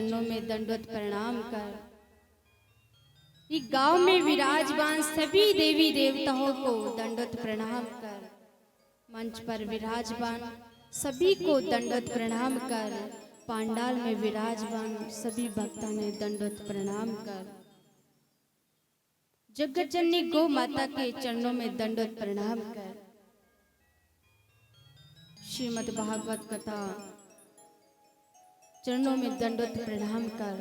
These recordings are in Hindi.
चरणों में दंडवत प्रणाम कर। इस गांव में विराजमान सभी देवी देवताओं को दंडवत प्रणाम कर। मंच पर विराजमान सभी को दंडवत प्रणाम कर। पांडाल में विराजमान सभी भक्तों ने दंडवत प्रणाम कर। जगत जननी गौ माता के चरणों में दंडवत प्रणाम कर। श्रीमद् भागवत कथा चरणों में दंडवत प्रणाम कर।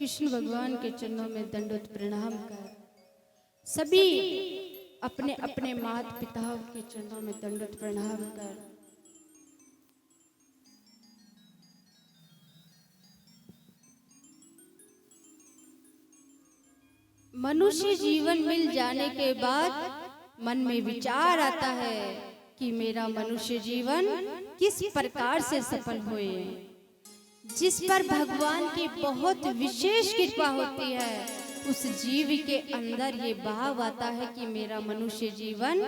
कृष्ण भगवान के चरणों में दंडवत प्रणाम कर। सभी अपने अपने माता पिताओं के चरणों में दंडवत प्रणाम कर। मनुष्य जीवन मिल जाने के बाद मन में विचार आता है कि मेरा मनुष्य जीवन किस प्रकार से सफल होए। जिस पर भगवान की बहुत विशेष कृपा होती है उस जीव के अंदर ये भाव आता है कि मेरा मनुष्य जीवन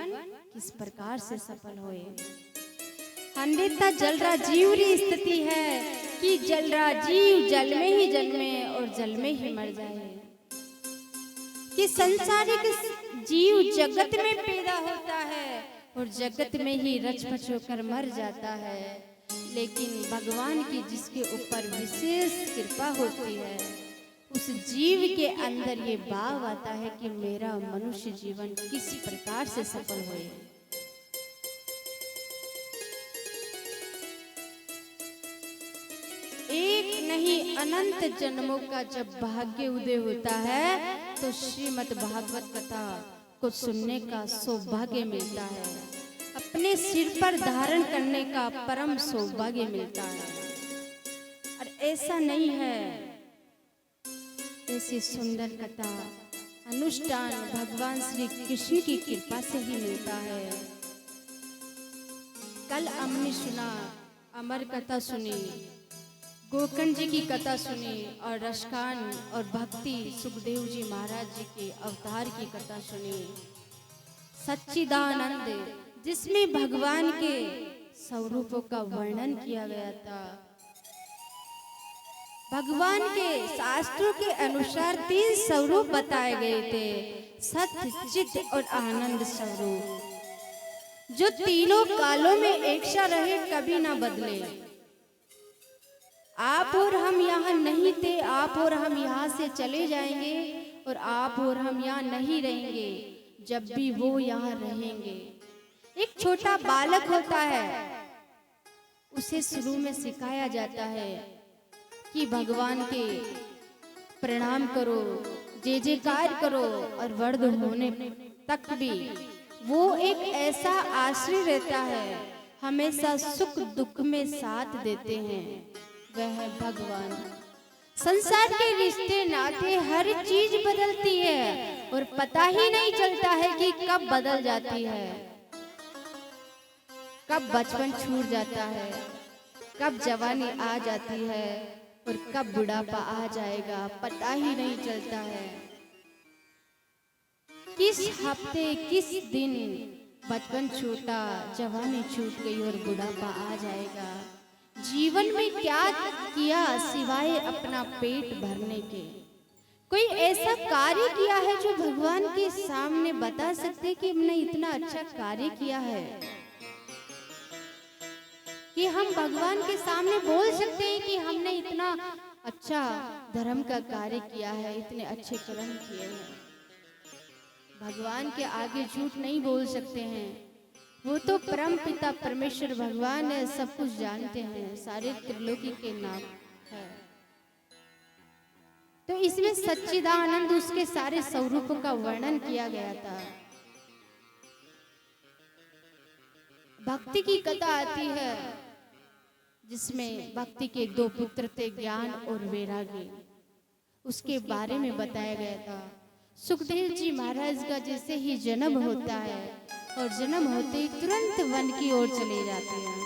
किस प्रकार से सफल होए। अन्यथा जलरा जीव री स्थिति है कि जलरा जीव जल में ही जन्मे और जल में ही मर जाए। कि संसारिक जीव जगत में पैदा होता है और जगत में ही रच पच होकर मर जाता है, लेकिन भगवान की जिसके ऊपर विशेष कृपा होती है उस जीव के अंदर ये भाव आता है कि मेरा मनुष्य जीवन किस प्रकार से सफल होए। एक नहीं अनंत जन्मों का जब भाग्य उदय होता है तो श्रीमद् भागवत कथा को सुनने का सौभाग्य मिलता है। अपने सिर पर धारण करने का परम सौभाग्य मिलता है। और ऐसा नहीं है, ऐसी सुंदर कथा अनुष्ठान भगवान श्री कृष्ण की कृपा से ही मिलता है। कल हमने सुना, अमर कथा सुनी, गोकर्ण जी की कथा सुनी और रसखान और भक्ति सुखदेव जी महाराज जी के अवतार की कथा सुनी। सच्चिदानंद जिसमें भगवान के स्वरूपों का वर्णन किया गया था। भगवान के शास्त्रों के अनुसार 3 स्वरूप बताए गए थे, सत्य चित्त और आनंद स्वरूप, जो तीनों कालों में एक सा रहे, कभी ना बदले। आप और हम यहाँ नहीं थे, आप और हम यहाँ से चले जाएंगे और आप और हम यहाँ नहीं रहेंगे, जब भी वो यहाँ रहेंगे। एक छोटा बालक होता है, उसे शुरू में सिखाया जाता है कि भगवान के प्रणाम करो, जय जयकार करो, और वृद्ध होने तक भी वो एक ऐसा आश्रय रहता है, हमेशा सुख दुख में साथ देते हैं, वह है भगवान। संसार के रिश्ते नाते हर चीज बदलती है और पता ही नहीं चलता है कि कब बदल जाती है, कब बचपन छूट जाता है, कब जवानी आ जाती है और कब बुढ़ापा आ जाएगा, पता ही नहीं चलता है। किस हफ्ते किस दिन बचपन छूटा, जवानी छूट गई और बुढ़ापा आ जाएगा। जीवन में क्या किया सिवाय अपना पेट भरने के? कोई ऐसा कार्य किया है जो भगवान के सामने बता सकते कि हमने इतना अच्छा कार्य किया है, कि हम भगवान के सामने बोल सकते हैं कि हमने इतना अच्छा धर्म का कार्य किया है, इतने अच्छे कर्म किए हैं। भगवान के आगे झूठ नहीं बोल सकते हैं, वो तो परम पिता परमेश्वर भगवान है, सब कुछ जानते हैं, सारे त्रिलोकी के नाम है। तो इसमें सच्चिदानंद उसके सारे स्वरूपों का वर्णन किया गया था। भक्ति की कथा आती है जिसमें भक्ति के 2 पुत्र थे, ज्ञान और वैराग्य, उसके बारे में बताया गया था। सुखदेव जी महाराज का जैसे ही जन्म होता है और जन्म होते ही तुरंत वन की ओर चले जाते हैं,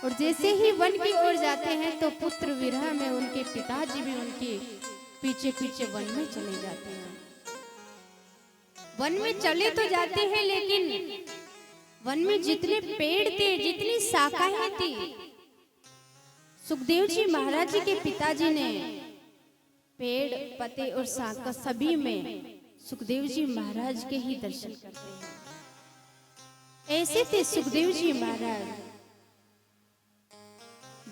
और जैसे ही वन की ओर जाते हैं तो पुत्र विरह में उनके पिताजी भी उनके पीछे पीछे वन में चले जाते हैं। वन में चले तो जाते हैं, लेकिन वन में जितने पेड़ थे, जितनी शाखाएं थी, सुखदेव जी महाराज जी के पिताजी ने पेड़ पत्ते और शाखा सभी में सुखदेव जी महाराज के ही दर्शन करते हैं। ऐसे थे सुखदेव जी महाराज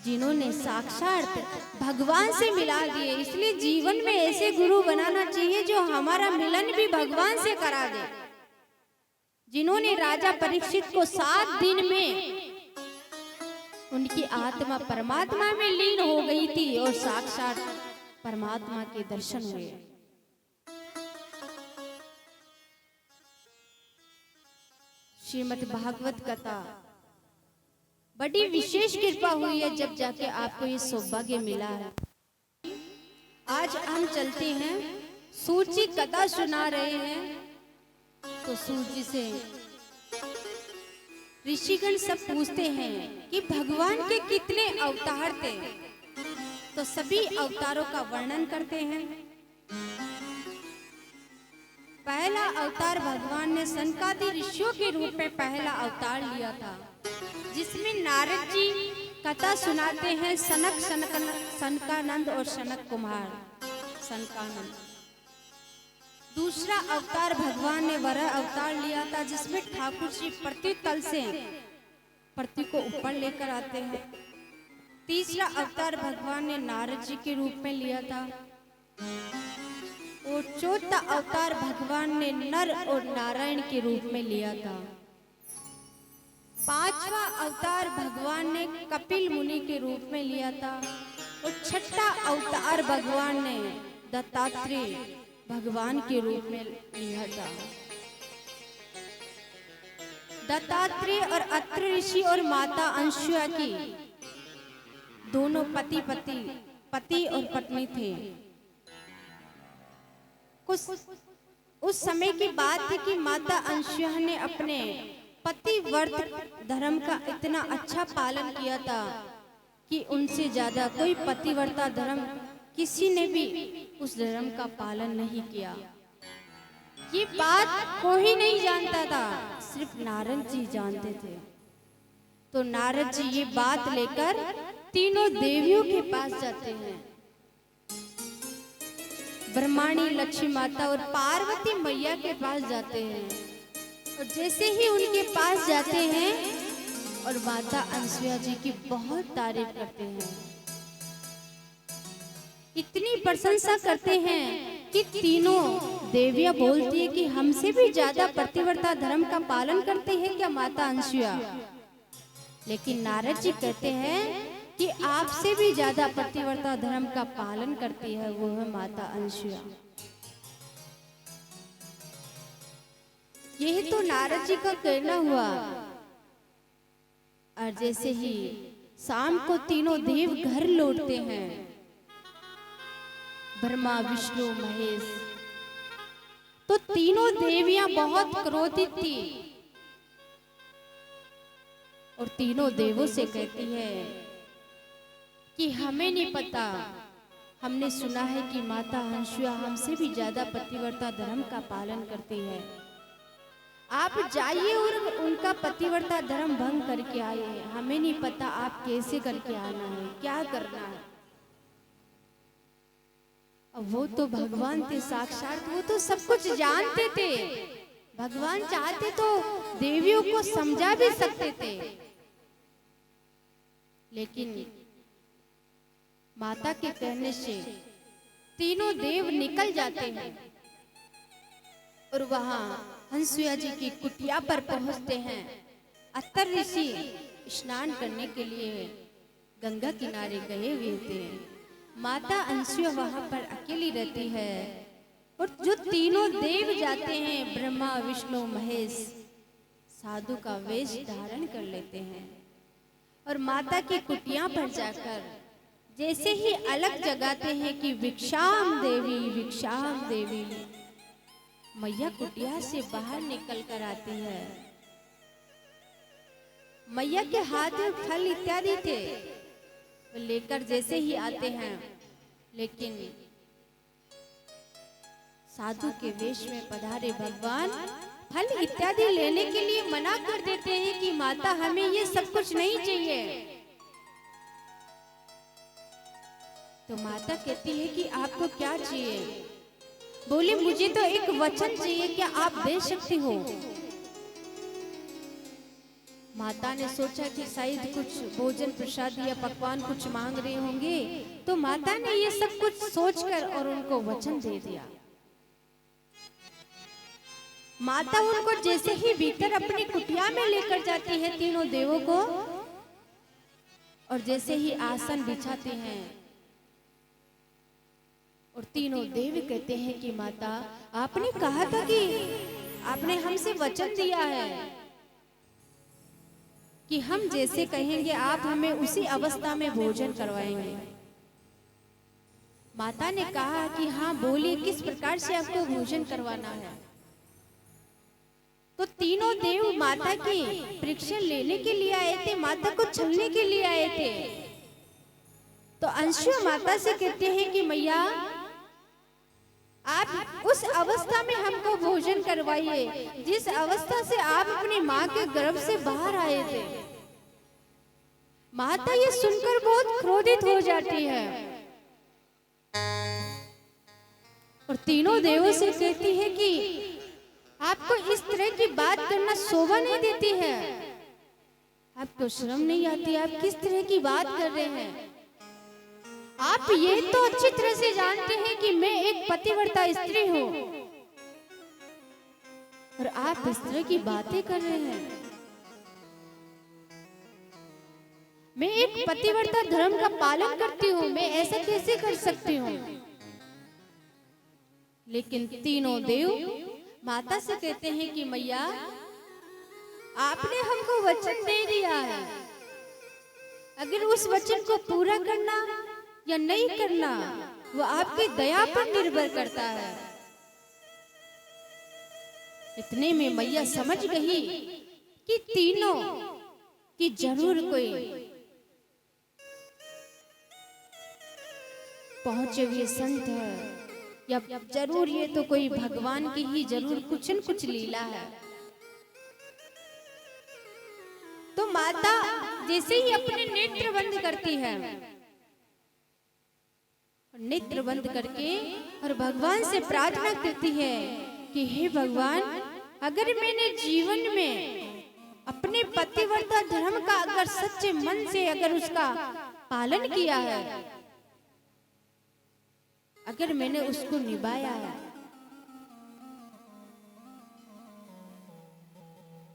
जिन्होंने साक्षात भगवान से मिला दिए। इसलिए जीवन में ऐसे गुरु बनाना चाहिए जो हमारा मिलन भी भगवान से करा दे। जिन्होंने राजा परीक्षित को 7 दिन में उनकी आत्मा परमात्मा में लीन हो गई थी और साक्षात परमात्मा के दर्शन हुए। श्रीमद् भागवत कथा बड़ी विशेष कृपा हुई है जब जाके आपको ये सौभाग्य मिला है। आज हम चलते हैं, सूत जी कथा सुना रहे हैं, तो सूत जी से ऋषिगण सब पूछते हैं कि भगवान के कितने अवतार थे, तो सभी अवतारों का वर्णन करते हैं। पहला अवतार भगवान ने सनकादि ऋषियों के रूप में पहला अवतार लिया था, जिसमें नारद जी कथा सुनाते हैं। सनकानंद और सनक कुमार सनकानंद। दूसरा अवतार भगवान ने वराह अवतार लिया था, जिसमें ठाकुर जी पृथ्वी तल से पृथ्वी को ऊपर लेकर आते हैं। तीसरा अवतार भगवान ने नारद जी के रूप में लिया था और चौथा अवतार भगवान ने नर और नारायण के रूप में लिया था। पांचवा अवतार भगवान ने कपिल मुनि के रूप में लिया था और छठा अवतार भगवान ने दत्तात्रेय भगवान के रूप में लिया था। दत्तात्रेय और अत्रि ऋषि और माता अंशुया की दोनों पति और पत्नी थे। उस समय की बात थी कि माता अंशुया ने अपने पतिव्रत धर्म का इतना अच्छा पालन किया था कि उनसे ज्यादा कोई पतिव्रता धर्म किसी ने भी उस धर्म का पालन नहीं किया। ये बात कोई नहीं जानता था, सिर्फ नारद जी जानते थे। तो नारद जी ये बात लेकर तीनों देवियों के पास जाते हैं। ब्रह्माणी, लक्ष्मी माता और पार्वती मैया के पास जाते हैं। और जैसे ही उनके पास जाते हैं और माता अंसुया जी की बहुत तारीफ करते हैं, इतनी प्रशंसा करते हैं कि तीनों देवियां बोलती है कि हमसे भी ज्यादा पतिव्रता धर्म का पालन करते हैं क्या माता अंसुया। लेकिन नारद जी कहते हैं कि आपसे भी ज्यादा पतिव्रता धर्म का पालन करती है वो है माता अंसुया। यही तो नारद जी का कहना हुआ। और जैसे ही शाम को तीनों देव घर लौटते हैं, ब्रह्मा, विष्णु, महेश, तो तीनों देवियां बहुत क्रोधित थी और तीनों देवों से कहती है कि हमें नहीं पता, हमने सुना है कि माता अंसुया हमसे भी ज्यादा पतिव्रता धर्म का पालन करती है। आप जाइए और उनका पतिव्रता धर्म भंग करके आए हैं। हमें नहीं पता आप कैसे करके आना है, क्या करना है। अब वो तो भगवान थे साक्षात, वो तो सब कुछ जानते थे। भगवान चाहते तो देवियों को समझा भी सकते थे, लेकिन माता के कहने से तीनों देव निकल जाते हैं और वहां हंसुया जी की कुटिया पर पहुंचते हैं। अत्तर ऋषि स्नान करने के लिए गंगा किनारे गए हुए थे। माता अंसुया वहां पर अकेली रहती है और जो तीनों देव जाते हैं, ब्रह्मा, विष्णु, महेश, साधु का वेश धारण कर लेते हैं और माता की कुटिया पर जाकर जैसे ही अलग जगाते हैं कि भिक्षाम देवी, भिक्षाम देवी, मैया कुटिया से बाहर निकल कर आती है। मैया के हाथ में फल इत्यादि थे, लेकर जैसे ही आते हैं, लेकिन साधु के वेश में पधारे भगवान फल इत्यादि लेने के लिए मना कर देते हैं कि माता हमें ये सब कुछ नहीं चाहिए। तो माता कहती है कि आपको क्या चाहिए? बोले मुझे तो एक वचन चाहिए, क्या आप दे सकती हो? माता ने सोचा कि शायद कुछ भोजन प्रसाद या पकवान कुछ मांग रहे होंगे, तो माता ने ये सब कुछ सोचकर और उनको वचन दे दिया। माता उनको जैसे ही भीतर अपनी कुटिया में लेकर जाती है तीनों देवों को, और जैसे ही आसन बिछाते हैं और तीनों देव कहते हैं कि माता, आपने कहा था कि आपने हमसे वचन दिया है कि हम जैसे कहेंगे आप हमें उसी अवस्था में भोजन करवाएंगे। माता ने कहा कि हाँ बोलिए, किस प्रकार से आपको भोजन करवाना है? तो तीनों देव माता की परीक्षा लेने के लिए आए थे, माता को छलने के लिए आए थे। तो अंशु माता से कहते हैं कि मैया, आप उस अवस्था में हमको भोजन करवाइए जिस अवस्था से आप अपनी माँ के गर्भ से बाहर आए थे। माता ये सुनकर बहुत क्रोधित हो जाती है और तीनों देवों से कहती है कि आपको इस तरह की बात करना शोभा नहीं देती है, आपको शर्म नहीं आती, आप किस तरह की बात कर रहे हैं? आप ये तो अच्छी तरह से जानते हैं कि मैं एक पतिव्रता स्त्री हूँ और आप इस तरह की बातें कर रहे हैं। मैं एक पतिव्रता धर्म का पालन करती हूँ, मैं ऐसा कैसे कर सकती हूँ? लेकिन तीनों देव माता से कहते हैं कि मैया, आपने हमको वचन दे दिया है, अगर उस वचन को पूरा करना या नहीं करना वो आपकी दया पर निर्भर करता है। इतने में मैया समझ गई कि तीनों की जरूर कोई पहुंचे हुए संत है, या जरूर ये तो कोई भगवान की ही जरूर कुछ न कुछ लीला है। तो माता जैसे ही अपने नेत्र बंद करती है, नेत्र बंद करके और भगवान से प्रार्थना करती है कि हे भगवान, अगर मैंने जीवन में अपने पतिव्रता धर्म का अगर सच्चे मन से अगर उसका पालन किया है, अगर मैंने उसको निभाया है,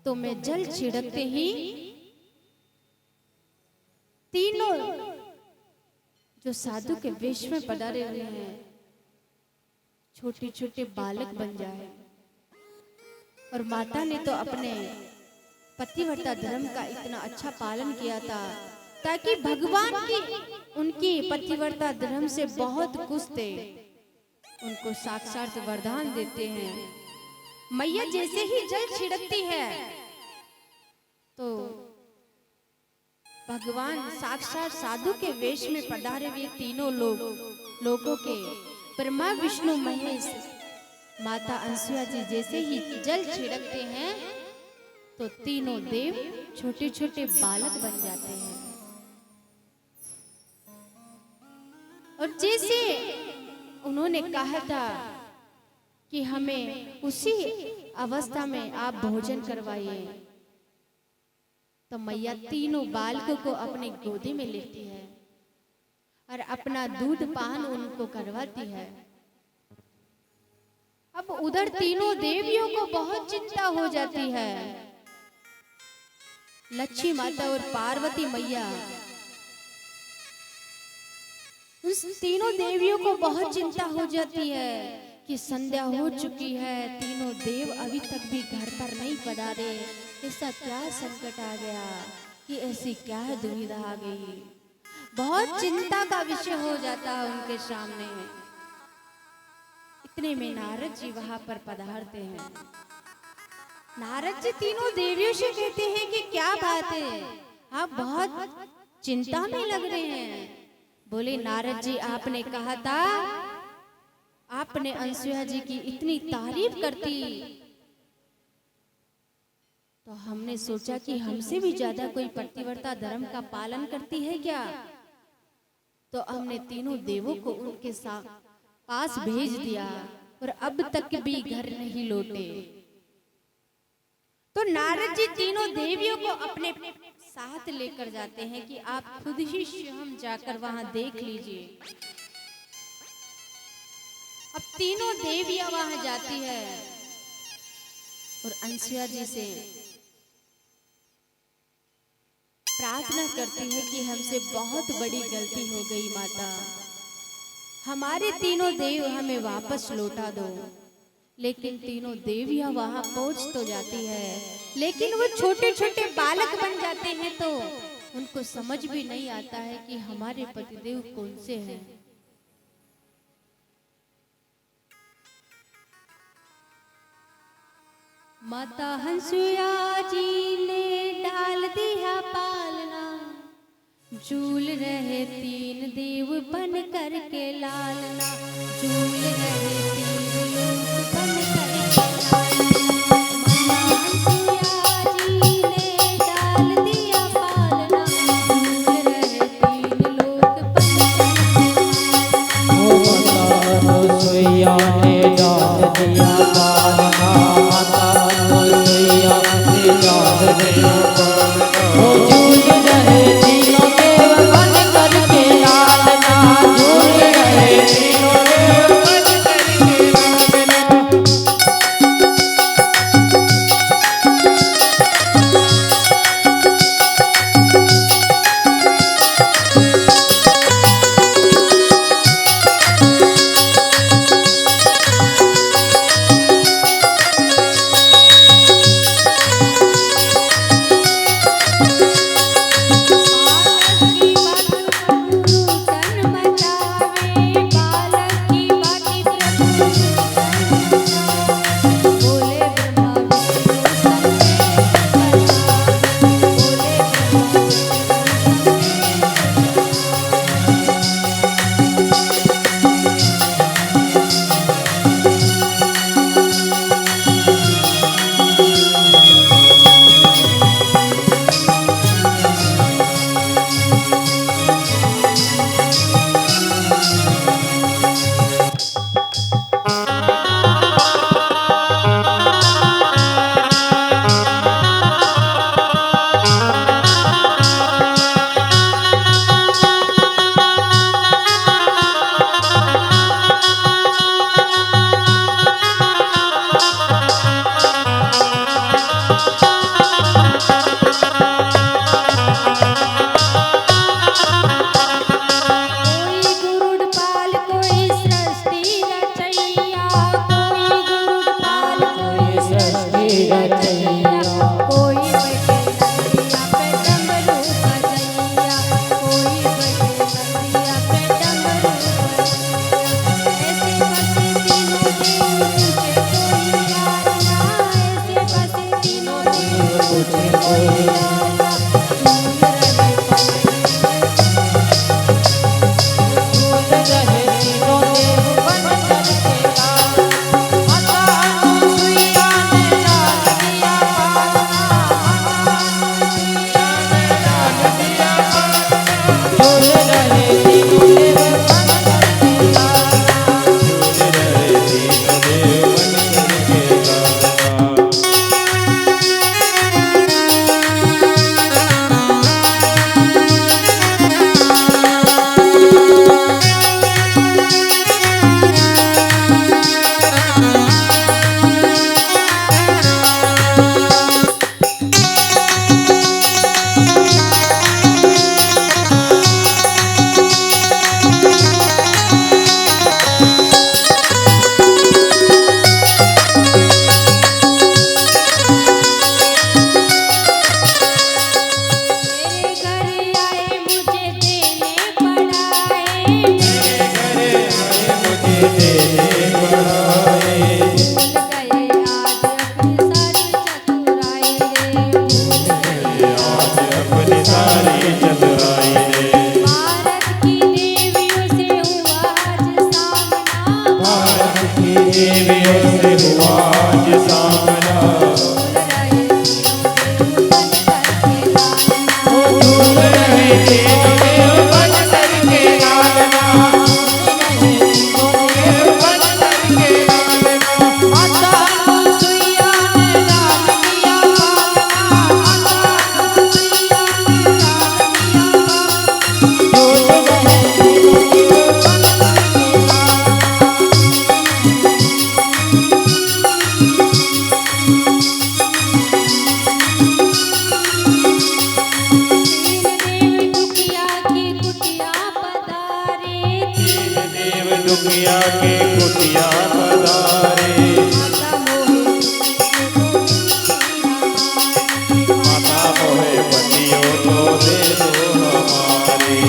तो मैं जल छिड़कते ही तीनों जो साधु के वेश में पधारे हुए हैं छोटे छोटे बालक बन जाए। और माता ने तो अपने पतिव्रता धर्म का इतना अच्छा पालन किया था ताकि भगवान की उनकी पतिव्रता धर्म से बहुत खुश थे, उनको साक्षात वरदान देते हैं। मैया जैसे ही जल छिड़कती है तो भगवान साक्षात साधु के वेश में पधारे हुए तीनों लोगों के ब्रह्मा विष्णु महेश माता अंसुया जी जैसे ही जल छिड़कते हैं तो तीनों देव छोटे छोटे बालक बन जाते हैं। और जैसे उन्होंने कहा था कि हमें उसी अवस्था में आप भोजन करवाइए, तो मैया तीनों बालकों को अपनी गोदी में लेती है और अपना दूध पान उनको करवाती है। अब उधर तीनों देवियों को बहुत चिंता हो जाती है। लक्ष्मी माता और पार्वती मैया, उस तीनों देवियों को बहुत चिंता हो जाती है कि संध्या हो चुकी है, तीनों देव अभी तक भी घर पर नहीं पधारे, ऐसा क्या संकट आ गया कि ऐसी क्या दुविधा आ गई। बहुत चिंता का विषय हो जाता है उनके सामने। इतने में नारद जी वहां पर पधारते हैं। नारद जी तीनों देवियों से कहते हैं कि क्या बात है, आप बहुत चिंता में लग रहे हैं। बोले नारद जी, आपने कहा था आपने अंसुया जी की इतनी तारीफ करती, तो हमने सोचा कि हमसे भी ज्यादा कोई पतिव्रता धर्म का पालन करती है क्या। तो हमने तीनों देवों को उनके साथ पास भेज दिया और अब तक भी घर नहीं लौटे। तो नारद जी तीनों देवियों को अपने साथ लेकर जाते हैं कि आप खुद ही स्वयं जाकर वहां देख लीजिए। अब तीनों देवियां वहां जाती है और अनसुया जी से प्रार्थना करती है कि हमसे बहुत बड़ी गलती हो गई माता, हमारे तीनों देव हमें वापस लौटा दो। लेकिन तीनों देवियां वहां पहुंच तो जाती है, लेकिन वो छोटे छोटे बालक बन जाते हैं, तो उनको समझ भी नहीं आता है कि हमारे पतिदेव कौन से हैं। माता हंसुया जी ने डाल दिया पालना, झूल रहे तीन देव बन करके लालना, झूल रहे तीन लोग बन करके लालना। माता हंसुया जी ने डाल दिया पालना, झूल रहे तीन लोग बन करके लालना। माता हंसुया ने डाल दिया पालना, माता हंसुया ने डाल दिया पालना, झूल रहे तीनों देव बन करके लालना, झूल रहे तीनों देव बन करके लालना। झूल रहे तीनों देव बन करके दुखिया के कुटिया पधारे। माता मोहे पतियों को दे दो हमारे।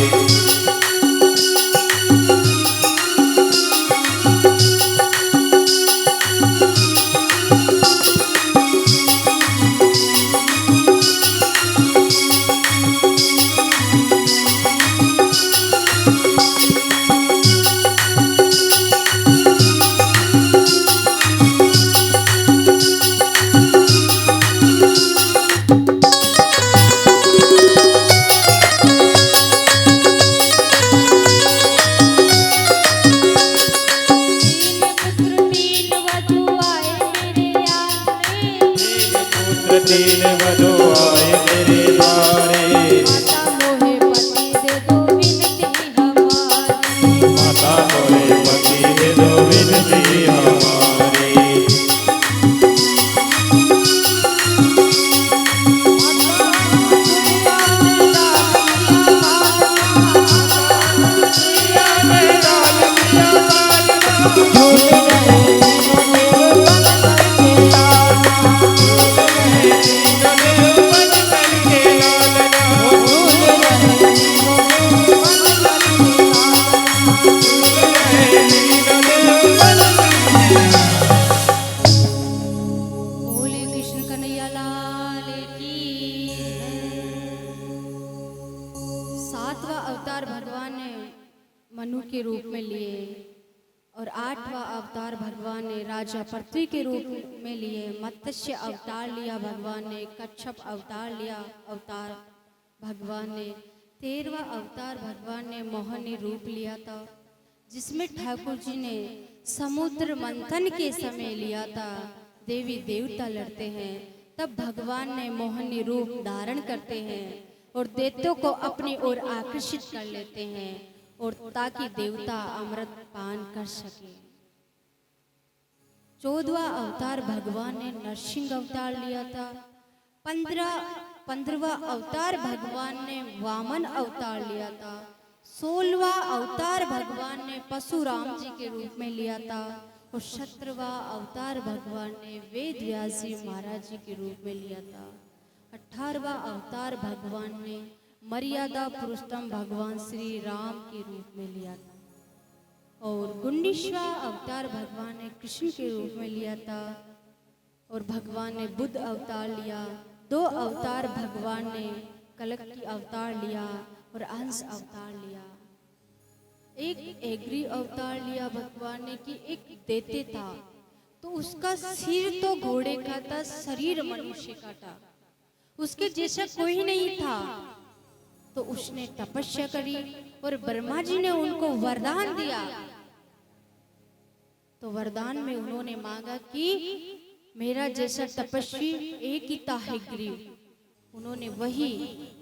तीन वधू आए मेरे द्वारे। माता मोहे पति दे दो विनती हमारी। बोले कृष्ण कन्हैया लाल की। सातवां अवतार भगवान ने मनु के रूप में लिए और आठवां अवतार भगवान ने राजा पृथ्वी के रूप में लिए। मत्स्य अवतार लिया भगवान ने, कच्छप अवतार लिया अवतार भगवान ने। 13वां अवतार भगवान ने मोहिनी रूप लिया था, जिसमें ठाकुर जी ने समुद्र मंथन के समय लिया था। देवी देवता लड़ते हैं, तब भगवान ने मोहिनी रूप धारण करते हैं और दैत्यों को अपनी ओर आकर्षित कर लेते हैं, और ताकि देवता अमृत पान कर सके। 14वां अवतार भगवान ने नरसिंह अवतार लिया था। 15वां अवतार भगवान ने वामन अवतार लिया था। 16वां अवतार भगवान ने परशुराम जी के रूप में लिया था और 17वां अवतार भगवान ने वेद व्यास जी महाराज जी के रूप में लिया था। 18वां अवतार भगवान ने मर्यादा पुरुषोत्तम भगवान श्री राम के रूप में लिया था और 19वां अवतार भगवान ने कृष्ण के रूप में लिया था और भगवान ने बुद्ध अवतार लिया। 2 अवतार भगवान ने कलक की अवतार लिया और अंश अवतार लिया। एक एग्री अवतार लिया भगवान ने कि एक दैत्य था, तो उसका सिर तो घोड़े का था, शरीर मनुष्य का था, उसके जैसा कोई नहीं था। तो उसने तपस्या करी और ब्रह्मा जी ने उनको वरदान दिया। तो वरदान में उन्होंने मांगा कि मेरा जैसा तपस्वी एक ही था हयग्रीव। उन्होंने वही,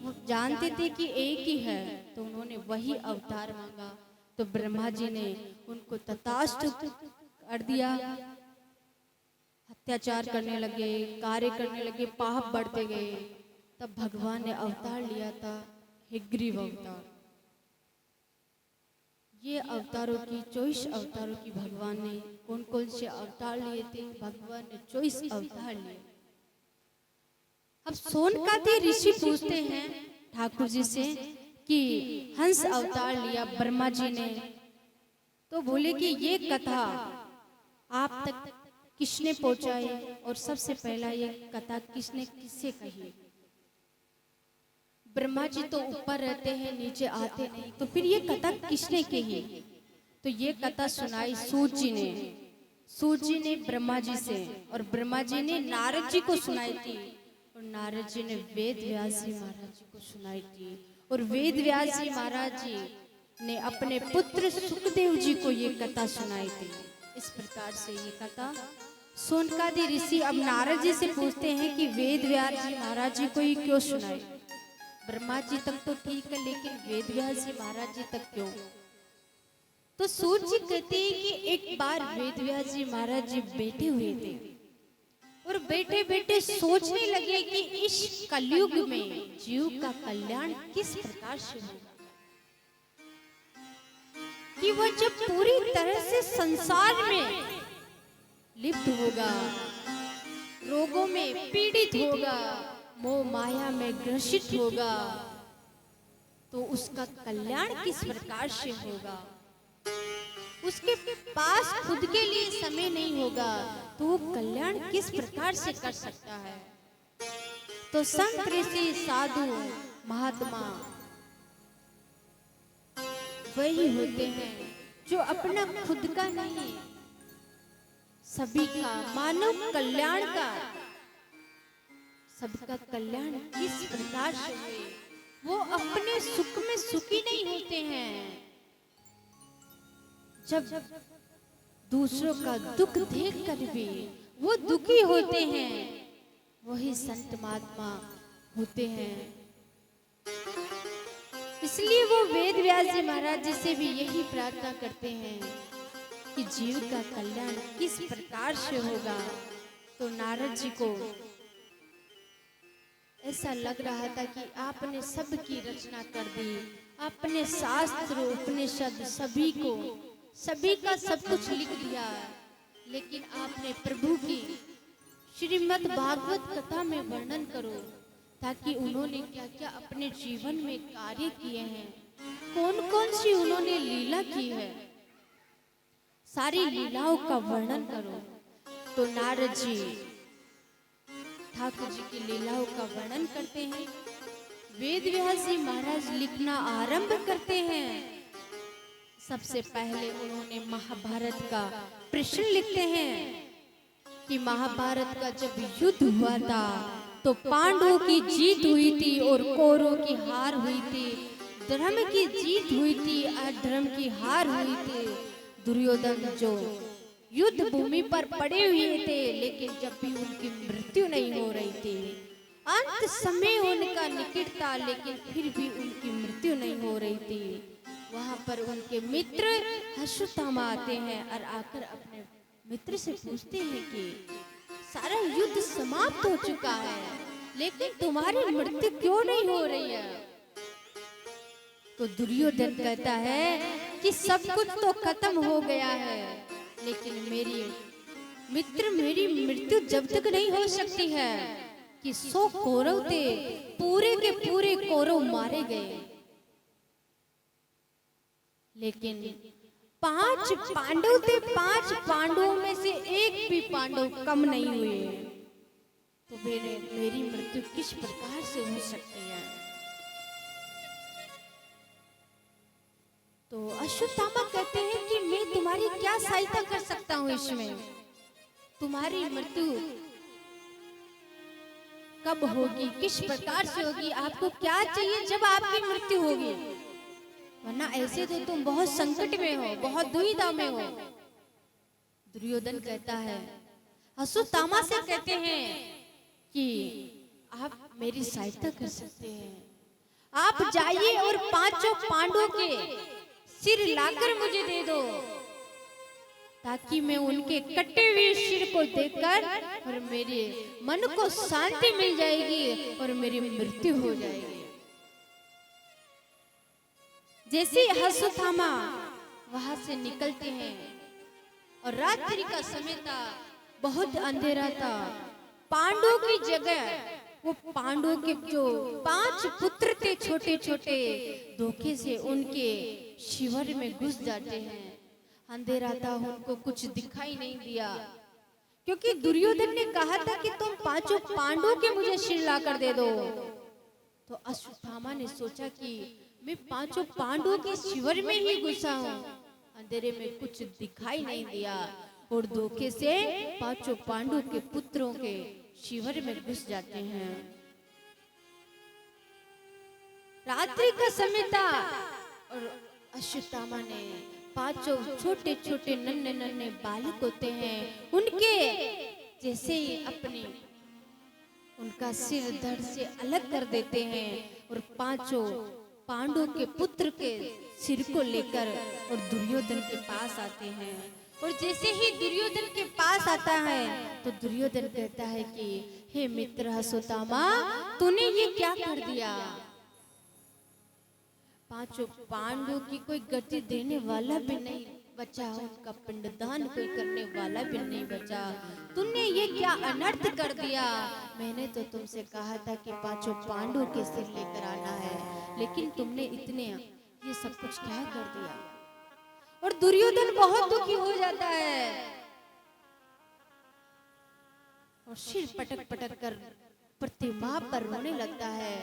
वो जानते थे कि एक ही है, तो उन्होंने वही अवतार मांगा। तो ब्रह्मा जी ने उनको तथास्तु कर दिया। अत्याचार करने लगे, कार्य करने लगे, पाप बढ़ते गए। तब भगवान ने अवतार लिया था हयग्रीव अवतार। ये अवतारों की 24 अवतारों की भगवान ने कौन कौन से अवतार लिए थे? भगवान ने 24 अवतार लिए। अब सोनकादी ऋषि पूछते हैं ठाकुर जी से कि हंस अवतार लिया ब्रह्मा जी ने, तो बोले कि ये कथा आप तक किसने पहुंचाई और सबसे पहला ये कथा किसने किससे कही? ब्रह्मा जी तो ऊपर रहते हैं, नीचे आते नहीं, तो फिर ये कथा किसने कही? तो ये कथा सुनाई सूर्य जी ने। सूर्य जी ने ब्रह्मा जी से और ब्रह्मा जी ने नारद जी को सुनाई थी और नारद जी ने वेद व्यास जी महाराज जी को सुनाई थी और वेद व्यास जी महाराज जी ने अपने पुत्र सुखदेव जी को ये कथा सुनाई थी। इस प्रकार से ये कथा सोनकादी ऋषि अब नारद जी से पूछते हैं कि वेद व्यास जी महाराज जी को ये क्यों सुनाई? ब्रह्मा जी तक तो ठीक है, लेकिन वेद व्यास जी महाराज जी तक क्यों? तो सूर्य जी कहते हैं कि एक बार वेद व्यास जी महाराज जी बैठे हुए थे और बैठे बैठे सोचने लगे कि इस कलयुग में जीव का कल्याण किस प्रकार से होगा, कि वह जब पूरी तरह से संसार में लिप्त होगा, रोगों में पीड़ित होगा, मोह माया में ग्रसित होगा, तो उसका कल्याण किस प्रकार से होगा। उसके पास खुद के लिए समय नहीं होगा तो वो कल्याण किस प्रकार से कर सकता है। तो संत ऋषि साधु महात्मा वही होते हैं जो अपना खुद का नहीं, सभी का मानव कल्याण का, सबका कल्याण किस प्रकार से हुए। वो अपने सुख में सुखी नहीं होते हैं, जब दूसरों का दुख देखकर भी वो दुखी होते हैं, वही संत महात्मा होते हैं। इसलिए वो वेद व्यास जी महाराज जी से भी यही प्रार्थना करते हैं कि जीव का कल्याण किस प्रकार से होगा। तो नारद जी को ऐसा लग रहा था कि आपने सबकी रचना कर दी, आपने शास्त्र उपनिषद सभी का सब कुछ लिख दिया, लेकिन आपने प्रभु की श्रीमद् भागवत कथा में वर्णन करो, ताकि उन्होंने क्या क्या अपने जीवन में कार्य किए हैं, कौन कौन सी उन्होंने लीला की है, सारी लीलाओं का वर्णन करो। तो नारद जी ठाकुर जी की लीलाओं का वर्णन करते हैं। वेद व्यास जी महाराज लिखना आरंभ करते हैं। सबसे पहले उन्होंने महाभारत का प्रश्न लिखते हैं कि महाभारत का जब युद्ध हुआ था तो पांडवों की जीत हुई थी और कौरवों की हार हुई थी। धर्म की जीत हुई थी और धर्म की हार हुई थी। दुर्योधन जो युद्ध भूमि पर पड़े हुए थे, लेकिन जब भी उनकी मृत्यु नहीं हो रही थी, अंत समय उनका निकट था, लेकिन फिर भी उनकी मृत्यु नहीं हो रही थी। वहां पर उनके मित्र अश्वत्थामा आते हैं और आकर अपने मित्र से पूछते हैं कि सारा युद्ध समाप्त हो चुका है, लेकिन तुम्हारी मृत्यु क्यों नहीं हो रही है। तो दुर्योधन कहता है कि सब कुछ तो खत्म हो गया है, लेकिन मेरी मृत्यु जब तक नहीं हो सकती है कि 100 कौरव थे, पूरे के पूरे कौरव मारे गए, लेकिन 5 पांडव थे, 5 पांडवों में से एक भी पांडव कम नहीं हुए। तो मेरी मृत्यु किस प्रकार से हो सकती है। तो अश्वत्थामा कहते हैं कि मैं तुम्हारी क्या सहायता कर सकता हूं इसमें, तुम्हारी मृत्यु कब होगी, किस प्रकार से होगी, आपको क्या चाहिए जब आपकी मृत्यु होगी, वरना ऐसे तो तुम बहुत संकट में हो, बहुत दुविधा में हो। दुर्योधन कहता है, अश्वत्थामा से कहते हैं कि आप मेरी सहायता कर सकते हैं, आप जाइए और 5 पांडवों के सिर लाकर मुझे दे दो, ताकि मैं उनके कटे हुए सिर को देखकर और मेरे मन को शांति मिल जाएगी और मेरी मृत्यु हो जाएगी। जैसे अश्वत्थामा वहां से निकलते हैं और रात्रि का समय था, बहुत अंधेरा था, पांडवों की जगह वो पांडवों के जो 5 पुत्र थे छोटे छोटे, धोखे से उनके शिविर में घुस जाते हैं। अंधेरा था, उनको कुछ दिखाई नहीं दिया, क्योंकि दुर्योधन ने कहा था कि तुम 5 पांडवों के मुझे सिर ला कर दे दो। तो अश्वत्थामा ने सोचा कि मैं 5 पांडवों के शिविर में ही घुसा हूँ, अंधेरे में कुछ दिखाई नहीं दिया, और धोखे से 5 पांडवों के पुत्रों के शिविर में घुस जाते हैं। रात्रि का समय था और अश्वत्थामा ने 5 छोटे छोटे नन्हे नन्हे बालक होते हैं, उनके जैसे ही अपने उनका सिर धड़ से अलग कर देते हैं और 5 पांडवों के पुत्र के सिर को लेकर और दुर्योधन के पास आते हैं। और जैसे ही दुर्योधन के पास आता है तो दुर्योधन कहता है कि हे मित्र अश्वत्थामा, तूने ये क्या कर दिया। पांचों पांडवों की कोई गति देने वाला भी नहीं बचा, उनका पिंडदान कोई करने वाला भी नहीं बचा। तुमने ये क्या अनर्थ कर दिया। मैंने तो तुमसे कहा था कि पांचों पांडवों के सिर लेकर आना है, लेकिन तुमने इतने ये सब कुछ क्या कर दिया। और दुर्योधन बहुत दुखी हो जाता है और सिर पटक पटक कर प्रतिमा पर रोने लगता है।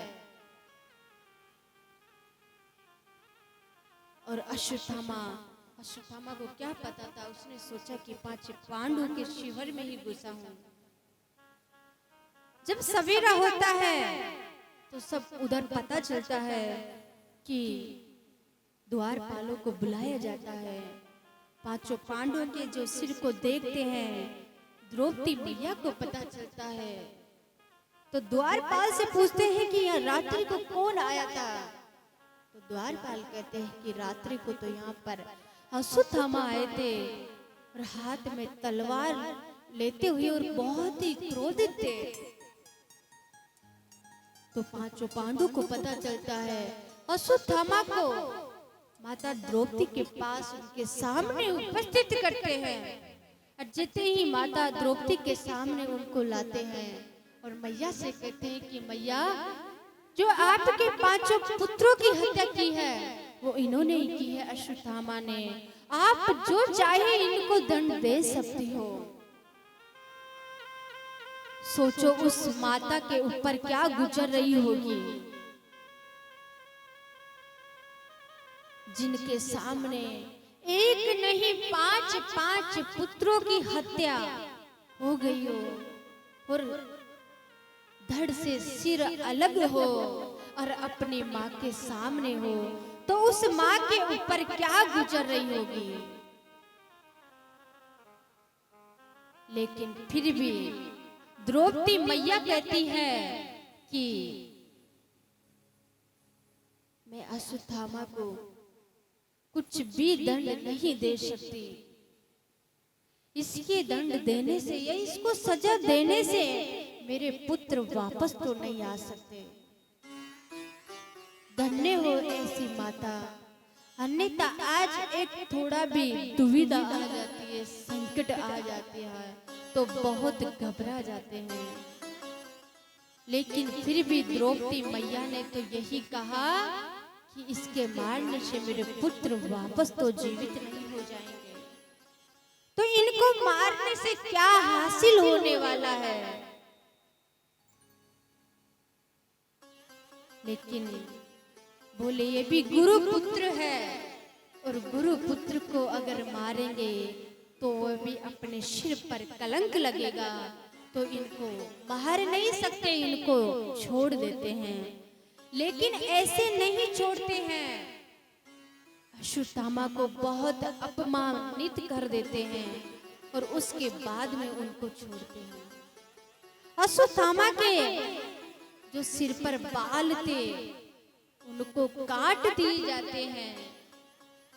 और अश्वत्थामा को क्या पता था, उसने सोचा कि पांच पांडवों के शिविर में ही घुसा हूं। जब सवेरा होता है तो सब उधर पता चलता है कि द्वारपालों को बुलाया जाता है। पांचों पांडवों के जो सिर को देखते हैं द्रौपदी मैया को पता चलता है, तो द्वारपाल से पूछते हैं कि यहाँ रात्रि को कौन आया था। तो द्वारपाल कहते हैं कि रात्रि को तो यहाँ पर अश्वत्थामा आए थे और हाथ में तलवार लेते हुए और बहुत ही क्रोधित थे। तो पांचों पांडवों को पता चलता है, अश्वत्थामा को माता द्रौपदी के पास उनके सामने उपस्थित करते हैं। और जैसे ही माता द्रौपदी के सामने उनको लाते हैं और मैया से कहते हैं कि मैया, जो आपके पांचों पुत्रों की हत्या की है वो इन्होंने ही की है, अश्वत्थामा ने। आप जो चाहे इनको दंड दे सकती हो। सोचो उस माता के ऊपर क्या गुजर रही होगी, जिनके सामने एक नहीं पांच पुत्रों की हत्या हो गई हो और धड़ से सिर अलग हो और अपनी माँ के सामने हो, तो उस माँ के ऊपर क्या गुजर रही होगी। लेकिन फिर भी द्रौपदी मैया कहती है कि मैं अश्वत्थामा को कुछ भी दंड नहीं दे सकती। इसके दंड देने से या इसको सजा देने से मेरे पुत्र वापस तो नहीं आ सकते। धन्य हो ऐसी माता, अन्यथा आज एक थोड़ा भी दुविधा आ जाती है, संकट आ जाती है तो बहुत घबरा जाते हैं। लेकिन फिर भी द्रौपदी मैया ने तो यही कहा कि इसके मारने से मेरे पुत्र वापस तो जीवित नहीं हो जाएंगे, तो इनको मारने से क्या हासिल होने वाला है। लेकिन बोले ये भी गुरु पुत्र है और गुरु पुत्र को अगर मारेंगे तो वह भी अपने सिर पर कलंक लगेगा, तो इनको मार नहीं सकते, इनको छोड़ देते हैं। लेकिन ऐसे नहीं छोड़ते हैं, अश्वत्थामा को बहुत अपमानित कर देते हैं और उसके बाद में उनको छोड़ते हैं। अश्वत्थामा के जो सिर पर बाल थे उनको काट दिए जाते हैं।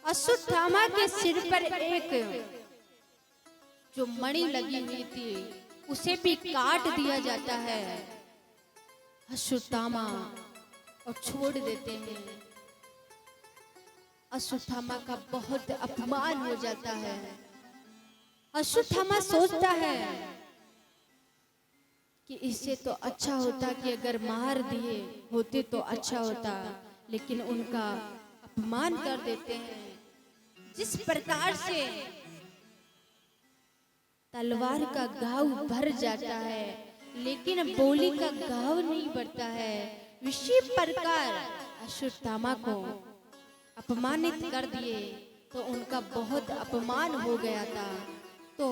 अश्वत्थामा के सिर पर एक जो मणि लगी हुई थी उसे भी काट दिया जाता है अश्वत्थामा और छोड़ देते हैं। अश्वत्थामा का बहुत अपमान हो जाता है। अश्वत्थामा सोचता है कि इससे तो अच्छा होता कि अगर मार दिए होते तो अच्छा होता, लेकिन उनका अपमान कर देते हैं। जिस प्रकार से तलवार का घाव भर जाता है लेकिन बोली का घाव नहीं बढ़ता है, इसी प्रकार अश्वत्थामा को अपमानित कर दिए तो उनका बहुत अपमान हो गया था। तो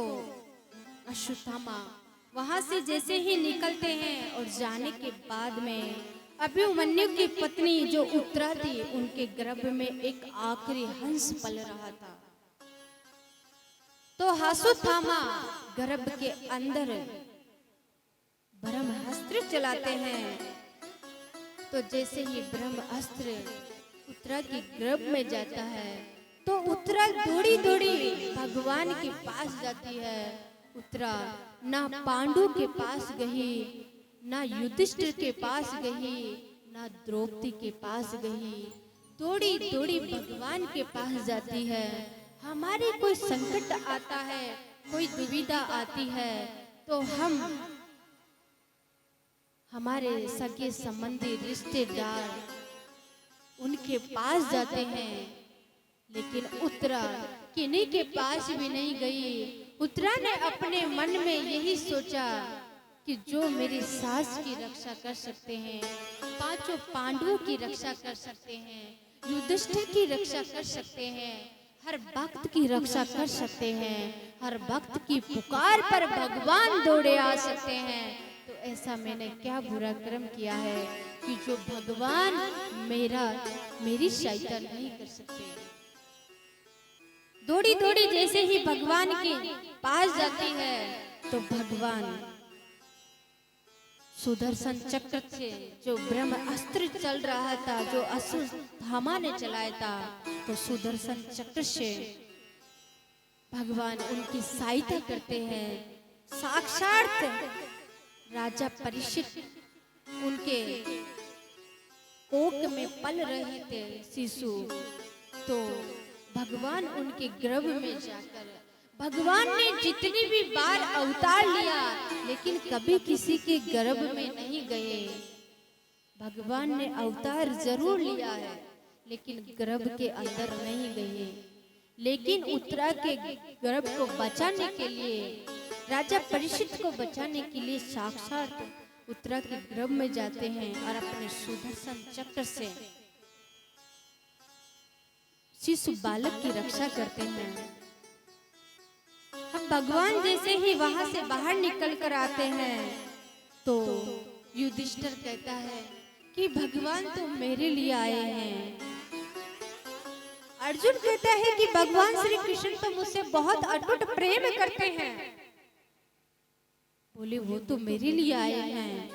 अश्वत्थामा वहां से जैसे ही निकलते हैं और जाने के बाद में अभिमन्यु की पत्नी जो उत्तरा थी उनके गर्भ में एक आखिरी हंस पल रहा था। तो अश्वत्थामा गर्भ के अंदर ब्रह्मास्त्र चलाते हैं। तो जैसे ही ब्रह्मास्त्र उत्तरा की गर्भ में जाता है तो उत्तरा दौड़ी दौड़ी भगवान के पास जाती है। उत्तरा ना पांडु के पास गई, ना युधिष्ठिर के पास गई, ना द्रौपदी के पास गई, दौड़ी दौड़ी भगवान के पास जाती है। हमारे कोई संकट आता है, कोई दुविधा आती है, तो हम हमारे सगे संबंधी रिश्तेदार उनके पास जाते हैं। लेकिन उत्तरा किन्हीं के पास भी नहीं गई। उत्तरा ने अपने मन में यही सोचा कि जो मेरी सास की रक्षा कर सकते हैं, पांचों पांडवों की रक्षा कर सकते हैं, युधिष्ठिर की रक्षा कर सकते हैं, हर भक्त की रक्षा कर सकते हैं, हर भक्त की पुकार पर भगवान दौड़े आ सकते हैं, तो ऐसा मैंने क्या बुरा कर्म किया है कि जो भगवान मेरी सहायता नहीं कर सकते। दौड़ी दौड़ी जैसे ही भगवान के पास जाती है तो भगवान सुदर्शन चक्र से जो ब्रह्म अस्त्र चल रहा था, जो अश्वत्थामा ने चलाया था, तो सुदर्शन चक्र से भगवान उनकी सहायता करते हैं। साक्षात राजा परीक्षित उनके कोख में पल रहे थे शिशु, तो भगवान उनके गर्भ में जाकर भगवान ने जितनी भी बार अवतार लिया, लेकिन कभी किसी के गर्भ में नहीं गए। भगवान ने अवतार जरूर लिया है, लेकिन गर्भ के अंदर नहीं गए। लेकिन उत्तरा के गर्भ को बचाने के लिए, राजा परीक्षित को बचाने के लिए साक्षात उत्तरा के गर्भ में जाते हैं और अपने सुदर्शन चक्र से शिशु बालक की रक्षा करते हैं। हम भगवान जैसे ही वहां से बाहर निकल कर आते हैं तो युधिष्ठिर कहता है कि भगवान तो मेरे लिए आए हैं। अर्जुन कहता है कि भगवान श्री कृष्ण तो मुझसे बहुत अटूट प्रेम करते हैं। बोले वो तो मेरे लिए आए हैं।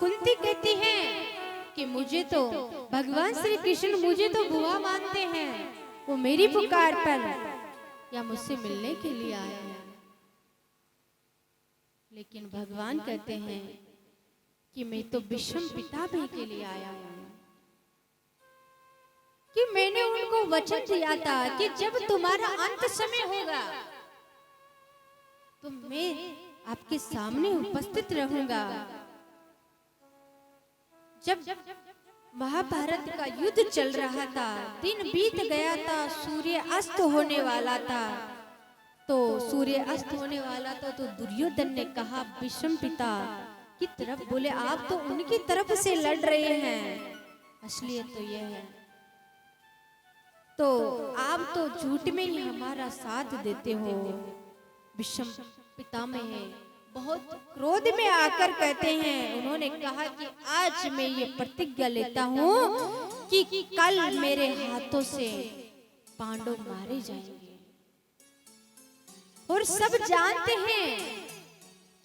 कुंती कहती है कि मुझे तो भगवान श्री कृष्ण मुझे तो बुआ मानते हैं, वो मेरी पुकार पर या मुझसे मिलने के लिए आए हैं। लेकिन भगवान कहते हैं कि मैं तो विषम पितामह के लिए आया हूं, कि मैंने उनको वचन दिया था कि जब तुम्हारा अंत समय होगा तो मैं आपके सामने उपस्थित रहूंगा। जब महाभारत का युद्ध चल रहा था, दिन बीत गया था, सूर्य अस्त होने वाला था, तो सूर्य अस्त होने वाला था तो दुर्योधन ने कहा विषम पिता की तरफ, बोले आप तो उनकी तरफ से लड़ रहे हैं, असलियत तो यह है, तो आप तो झूठ में ही हमारा साथ देते हो। विषम पितामह बहुत क्रोध में आकर कहते हैं, उन्होंने कहा कि आज मैं ये प्रतिज्ञा लेता हूँ कि कल मेरे हाथों से पांडव मारे जाएंगे। और सब जानते हैं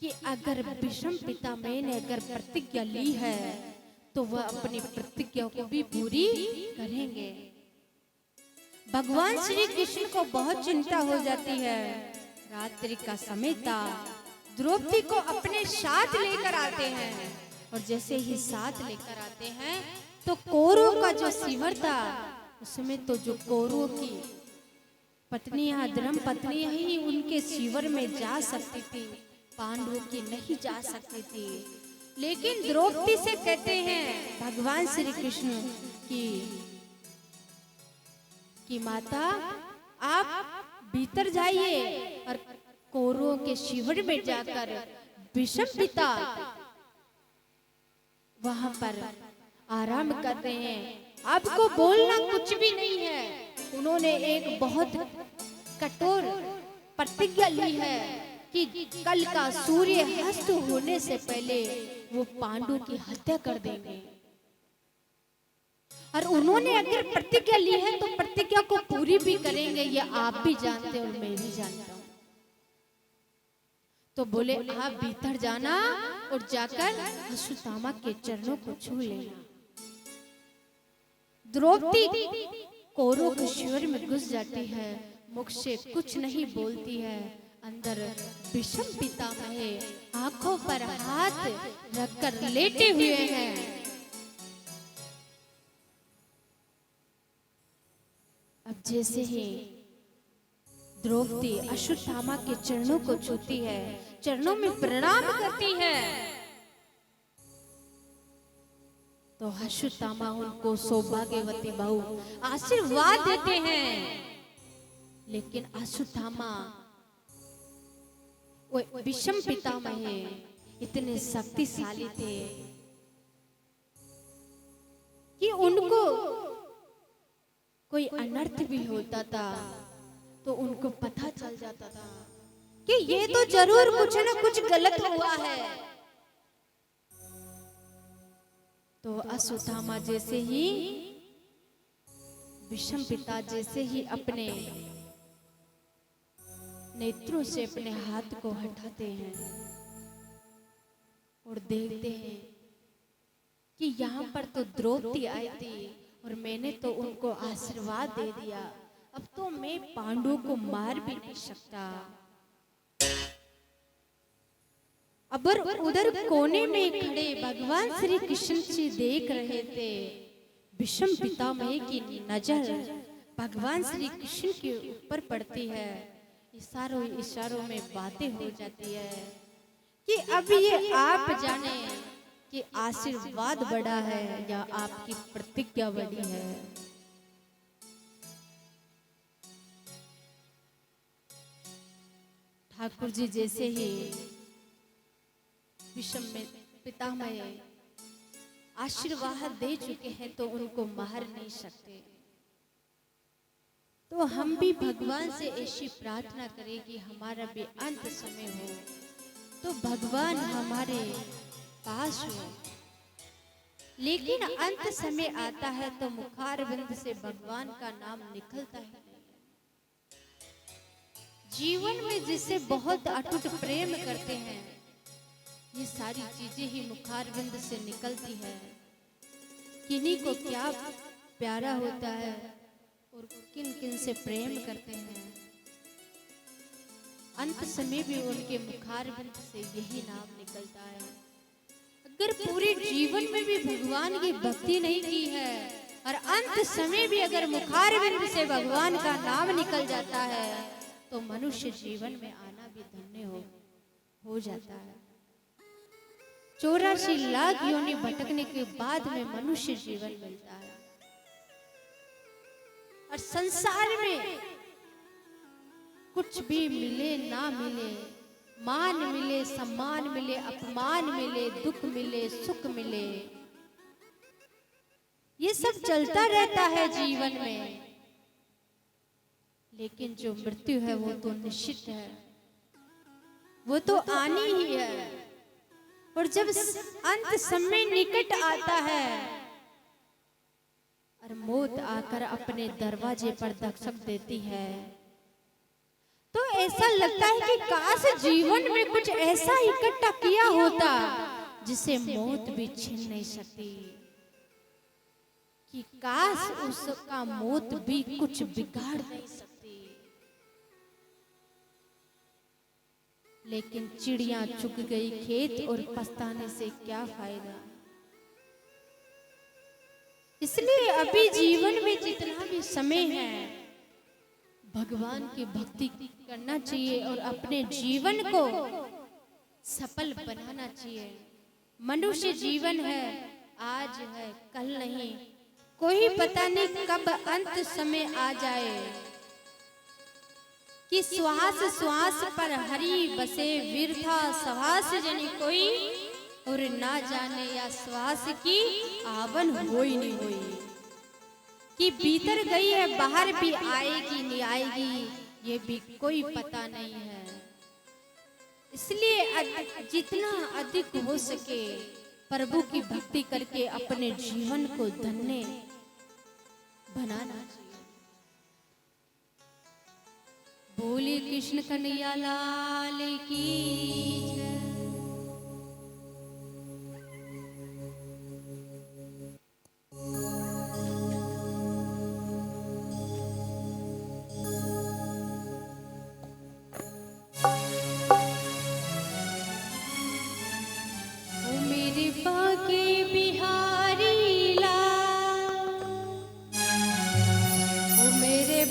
कि अगर विषम पितामह ने अगर प्रतिज्ञा ली है तो वह अपनी प्रतिज्ञा को भी पूरी करेंगे। भगवान श्री कृष्ण को बहुत चिंता हो जाती है। रात्रि का समय था, द्रौपदी को अपने साथ लेकर आते हैं, और जैसे ही साथ लेकर आते हैं तो कौरवों का जो शिविर था उसमें तो जो कौरवों की पत्नियां, धर्म पत्नियां ही उनके शिविर में जा सकती थी, पांडवों की नहीं जा सकती थी। लेकिन द्रौपदी से कहते हैं भगवान श्री कृष्ण की माता आप भीतर जाइए और कौरवों के शिविर में जाकर विषम पिता वहां पर आराम कर रहे हैं, आपको बोलना कुछ भी नहीं है। उन्होंने एक बहुत कठोर प्रतिज्ञा ली है कि कल का सूर्य अस्त होने से पहले वो पांडवों की हत्या कर देंगे, और उन्होंने अगर प्रतिज्ञा ली है तो प्रतिज्ञा को पूरी भी करेंगे, ये आप भी जानते और मैं भी जानता हूं। तो बोले आप भीतर जाना और जाकर अश्वत्थामा के चरणों को छू लेना। द्रौपदी कौरवों के शिविर में घुस जाती है, मुख से कुछ नहीं बोलती है। अंदर विषम पितामह आंखों पर हाथ रखकर लेटे हुए हैं। जैसे ही द्रौपदी अश्वत्थामा के चरणों को छूती है, चरणों में प्रणाम करती है, तो अश्वत्थामा उनको सौभाग्यवती बहु आशीर्वाद देते हैं। लेकिन अश्वत्थामा वो विषम पितामह इतने शक्तिशाली थे कि उनको कोई अनर्थ भी होता था तो उनको पता चल जाता था कि ये तो जरूर कुछ ना कुछ गलत हुआ है। तो अश्वत्थामा जैसे ही विषम पिता जैसे ही अपने नेत्रों से अपने हाथ को हटाते हैं और देखते हैं कि यहाँ पर तो द्रौपदी आई थी और मैंने तो उनको आशीर्वाद दे दिया, अब तो मैं पांडवों को मार भी नहीं सकता। अब उधर कोने में खड़े भगवान श्री कृष्ण जी देख रहे थे। विषम पितामह की नजर भगवान श्री कृष्ण के ऊपर पड़ती है। इशारों इशारों में बातें हो जाती है कि अब ये आप जाने कि आशीर्वाद बड़ा है या आपकी प्रतिज्ञा बड़ी है। ठाकुर जी जैसे ही विषम में पितामह आशीर्वाद दे चुके हैं तो उनको मार नहीं सकते। तो हम भी भगवान से ऐसी प्रार्थना करें कि हमारा भी अंत समय हो तो भगवान हमारे पास हो। लेकिन अंत समय आता है तो मुखारविंद से भगवान का नाम निकलता ही नहीं। जीवन में जिससे बहुत अटूट प्रेम करते हैं, ये सारी चीजें ही मुखारविंद से निकलती है। किन्हीं को क्या प्यारा होता है और किन किन से प्रेम करते हैं, अंत समय भी उनके मुखारविंद से यही नाम निकलता है। अगर पूरे जीवन में भी भगवान की भक्ति नहीं की है और अंत समय भी अगर मुखारविंद से भगवान का नाम निकल जाता है तो मनुष्य जीवन में आना भी धन्य हो जाता है। 84 लाख योनि भटकने के बाद में मनुष्य जीवन मिलता है। और संसार में कुछ भी मिले ना मिले, मान मिले, सम्मान मिले, अपमान मिले, दुख मिले, सुख मिले, ये सब चलता रहता है जीवन में। लेकिन जो मृत्यु है वो तो निश्चित है, वो तो आनी ही है। और जब अंत समय निकट आता है और मौत आकर अपने दरवाजे पर दस्तक देती है तो ऐसा लगता है कि काश जीवन में कुछ ऐसा इकट्ठा किया होता जिसे मौत भी छीन नहीं सकती, कि काश उसका मौत भी कुछ बिगाड़ नहीं सकती। लेकिन चिड़िया चुग गई खेत और पछताने से क्या फायदा। इसलिए अभी जीवन में जितना भी समय है भगवान की भक्ति करना चाहिए और अपने जीवन को सफल बनाना चाहिए। मनुष्य जीवन है, आज है कल नहीं, कोई पता नहीं कब अंत समय आ जाए कि श्वास श्वास पर हरि बसे विरथा श्वास जनी कोई, और ना जाने या श्वास की आवन होई नहीं होई, कि भीतर गई है बाहर भी आएगी नहीं आएगी ये भी कोई पता नहीं है। इसलिए जितना अधिक हो सके प्रभु की भक्ति करके अपने जीवन को धन्य बनाना चाहिए। बोले कृष्ण कन्हैया लाल की जय। ओ मेरे बाके बिहारी लाल, ओ मेरे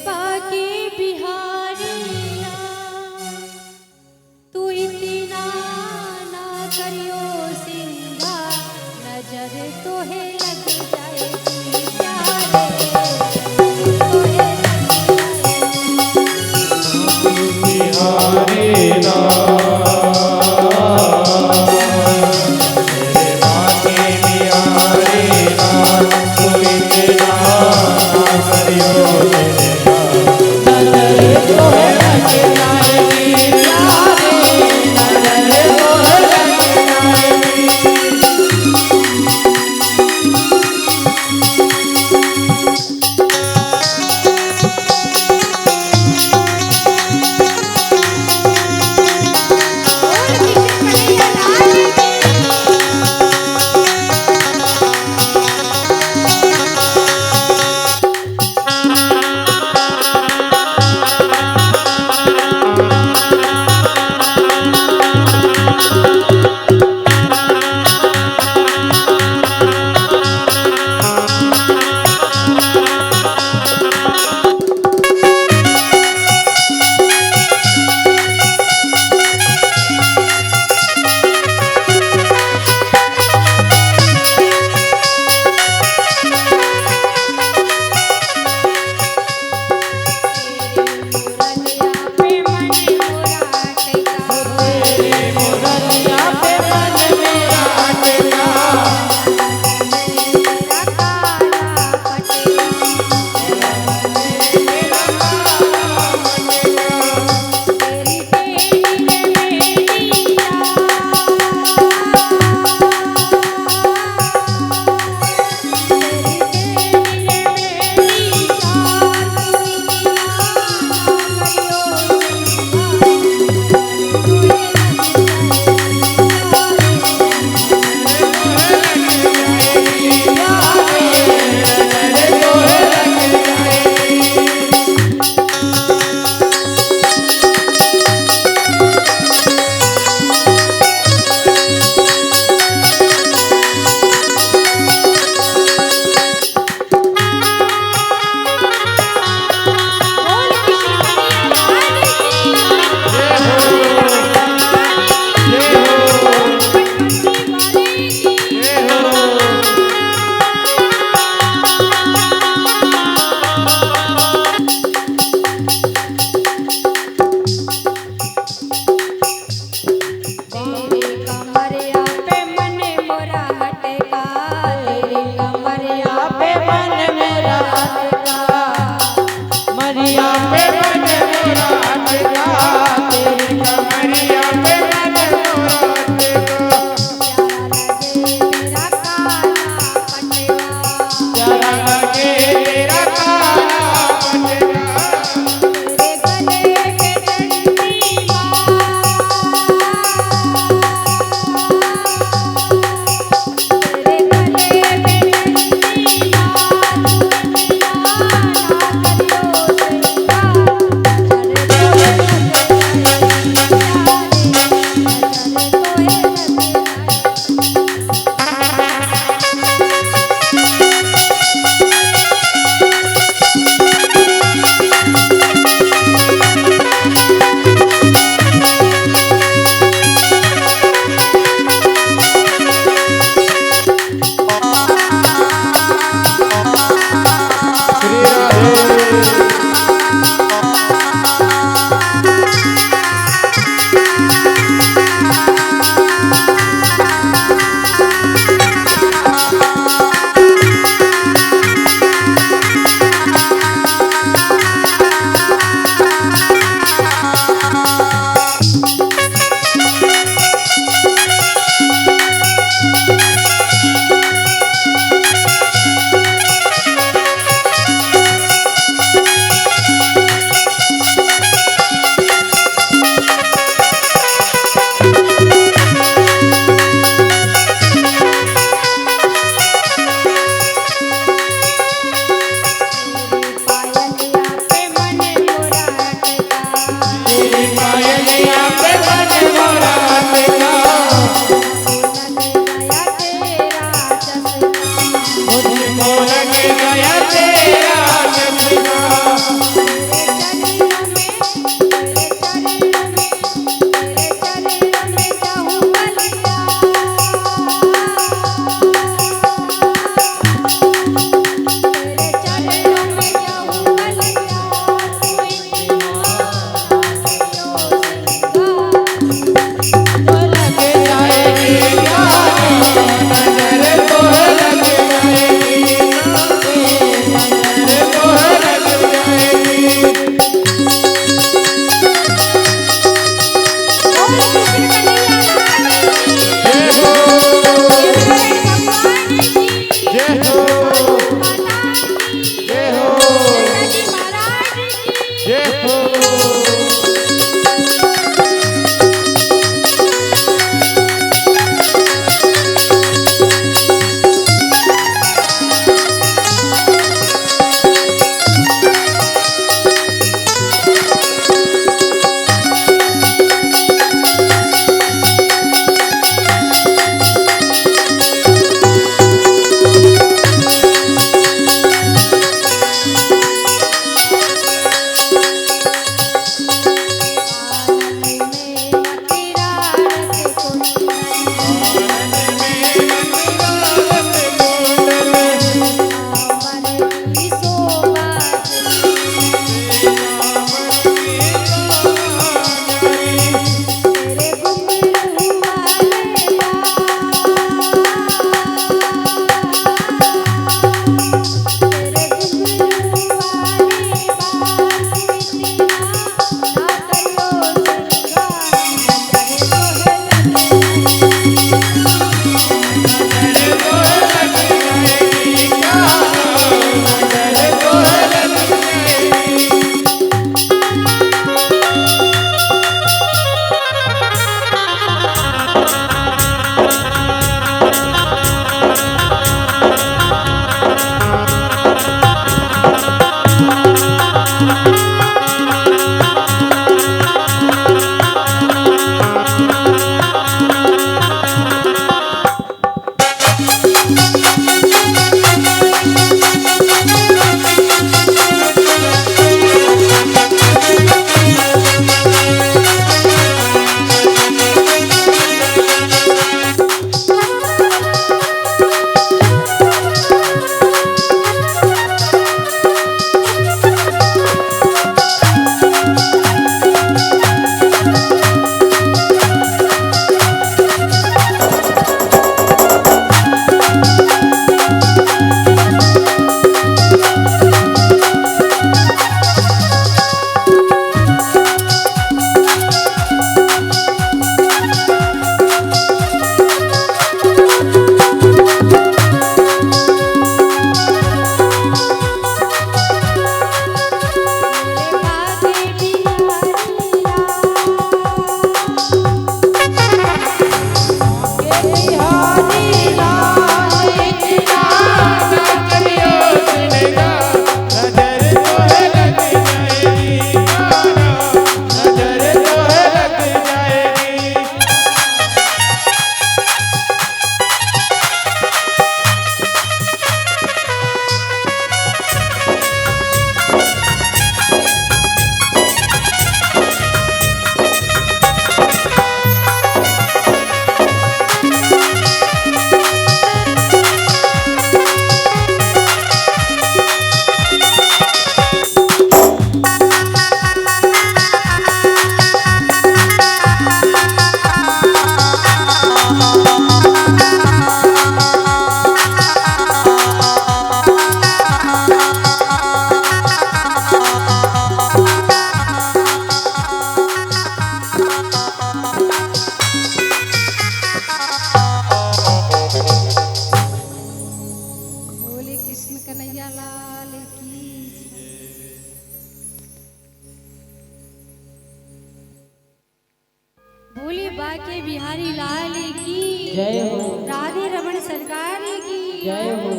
बोले बाके बिहारी लाल की जय हो। राधे रमन सरकार की जय हो।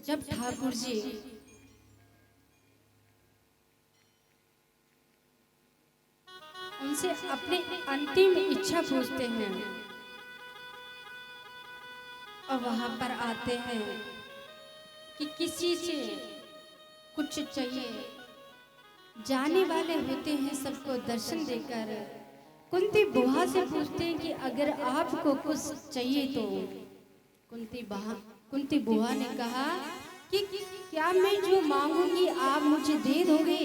जब ठाकुर जी उनसे अपनी अंतिम इच्छा पूछते हैं और वहां पर आते हैं कि किसी से कुछ चाहिए, जाने वाले होते हैं सबको दर्शन देकर। कुंती बुआ से पूछते हैं कि अगर आपको कुछ चाहिए तो कुंती बुआ ने कहा कि क्या मैं जो मांगूंगी आप मुझे दे दोगे?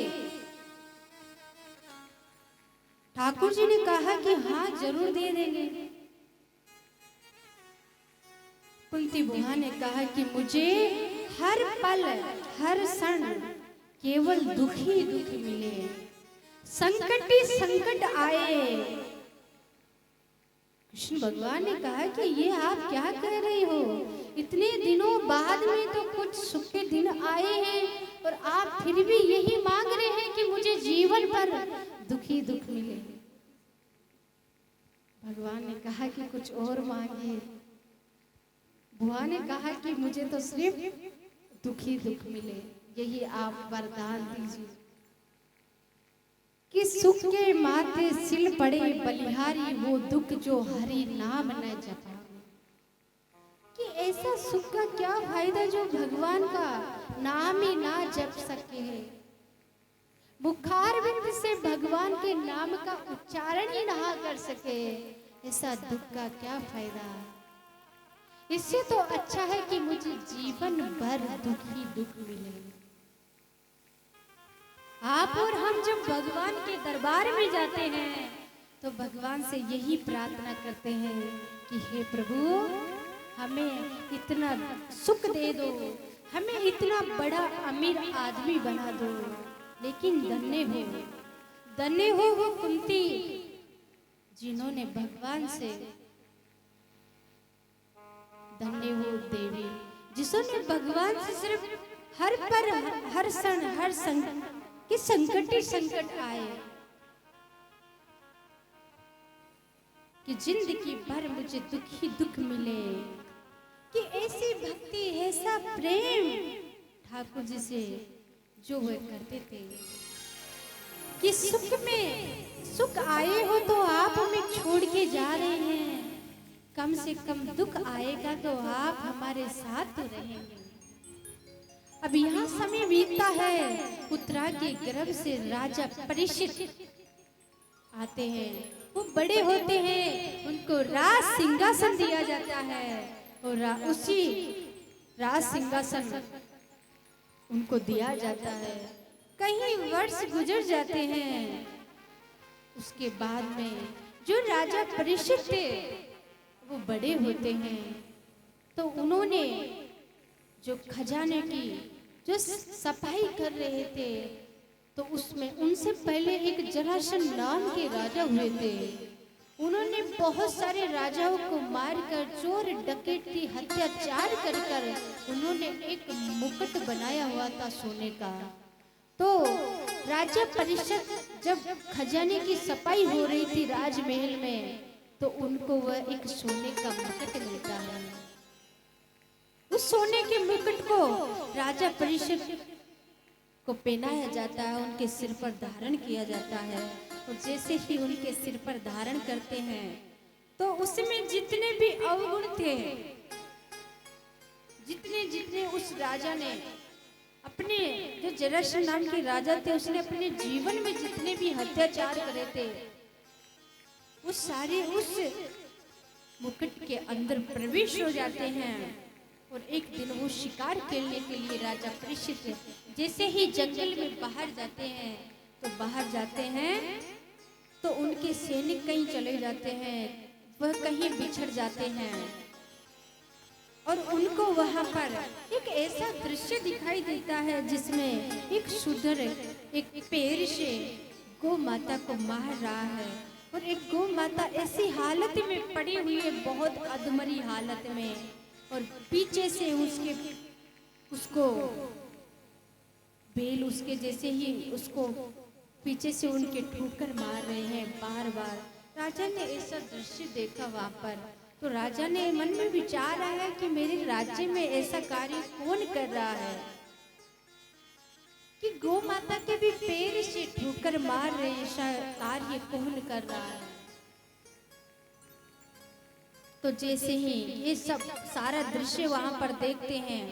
ठाकुर जी ने कहा कि हाँ जरूर दे देंगे। कुंती बुआ ने कहा कि मुझे हर पल हर क्षण केवल दुख ही दुख मिले, संकट ही संकट आए। कृष्ण भगवान ने कहा कि ये आप क्या कह रही हो? इतने दिनों बाद में तो कुछ सुख के दिन आए हैं और आप फिर भी यही मांग रहे हैं कि मुझे जीवन भर दुख ही दुख मिले। भगवान ने कहा कि कुछ और मांगिए। बुआ ने कहा कि मुझे तो सिर्फ दुख ही दुख मिले, यही आप वरदान दीजिए कि सुख के माथे सिल पड़े बलिहारी, वो दुख जो हरि नाम न जपा। कि ऐसा सुख का क्या फायदा जो भगवान का नाम ही ना जप सके। बुखार बिंद से भगवान के नाम का उच्चारण ही ना कर सके, ऐसा दुख का क्या फायदा। इससे तो अच्छा है कि मुझे जीवन भर दुख ही दुख मिले। आप और हम जब भगवान के दरबार में जाते हैं तो भगवान से यही प्रार्थना करते हैं कि हे प्रभु हमें इतना सुख दे दो, हमें इतना बड़ा अमीर आदमी बना दो। लेकिन धन्य हो वो कुंती जिन्होंने भगवान से, धन्य हो देवी जिसने भगवान से सिर्फ हर पर हर क्षण हर संकट ही संकट आए कि जिंदगी भर मुझे दुख ही दुख मिले। कि ऐसी भक्ति ऐसा प्रेम ठाकुर जी से जो वे करते थे कि सुख में सुख आए हो तो आप हमें छोड़ के जा रहे हैं, कम से कम दुख आएगा तो आप हमारे साथ तो रहेंगे। अब यहाँ समय बीतता है, उत्तरा के गर्भ से राजा परीक्षित आते हैं। वो बड़े होते हैं, उनको राज सिंहासन दिया जाता है और उसी राज सिंहासन उनको दिया जाता है। कई वर्ष गुजर जाते हैं, उसके बाद में जो राजा परीक्षित थे वो बड़े होते हैं तो उन्होंने जो खजाने की जो सफाई कर रहे थे तो उसमें उनसे पहले एक जरासंध नाम के राजा हुए थे। उन्होंने बहुत सारे राजाओं को मारकर चोर डकैती अत्याचार कर कर उन्होंने एक मुकुट बनाया हुआ था सोने का। तो राजा परीक्षित जब खजाने की सफाई हो रही थी राजमहल में तो उनको वह एक सोने का मुकुट मिलता है। उस सोने के मुकुट को राजा परीक्षित को पहनाया जाता है, उनके सिर पर धारण किया जाता है। और जैसे ही उनके सिर पर धारण करते हैं तो उसमें जितने भी अवगुण थे, जितने जितने उस राजा ने अपने जो जरासंध नाम के राजा थे उसने अपने जीवन में जितने भी अत्याचार करे थे वो सारे उस मुकुट के अंदर प्रवेश हो जाते हैं। और एक दिन वो शिकार खेलने के लिए राजा परीक्षित जैसे ही जंगल में बाहर जाते हैं तो उनके सैनिक कहीं चले जाते हैं, वह कहीं बिछड़ जाते हैं और उनको वहां पर एक ऐसा दृश्य दिखाई देता है जिसमें एक शूद्र एक पैर से गौ माता को मार रहा है और एक गौ माता ऐसी हालत में पड़ी हुई है, बहुत अधमरी हालत में, और पीछे से उसको बैल उसके जैसे ही उसको पीछे से उनके ठोकर मार रहे हैं बार बार। राजा ने ऐसा दृश्य देखा वहां पर, तो राजा ने मन में विचार आया कि मेरे राज्य में ऐसा कार्य कौन कर रहा है कि गौ माता के भी पैर से ठोकर मार रहे हैं, ऐसा कार्य कौन कर रहा है। तो जैसे ही ये सब सारा दृश्य वहां पर देखते हैं,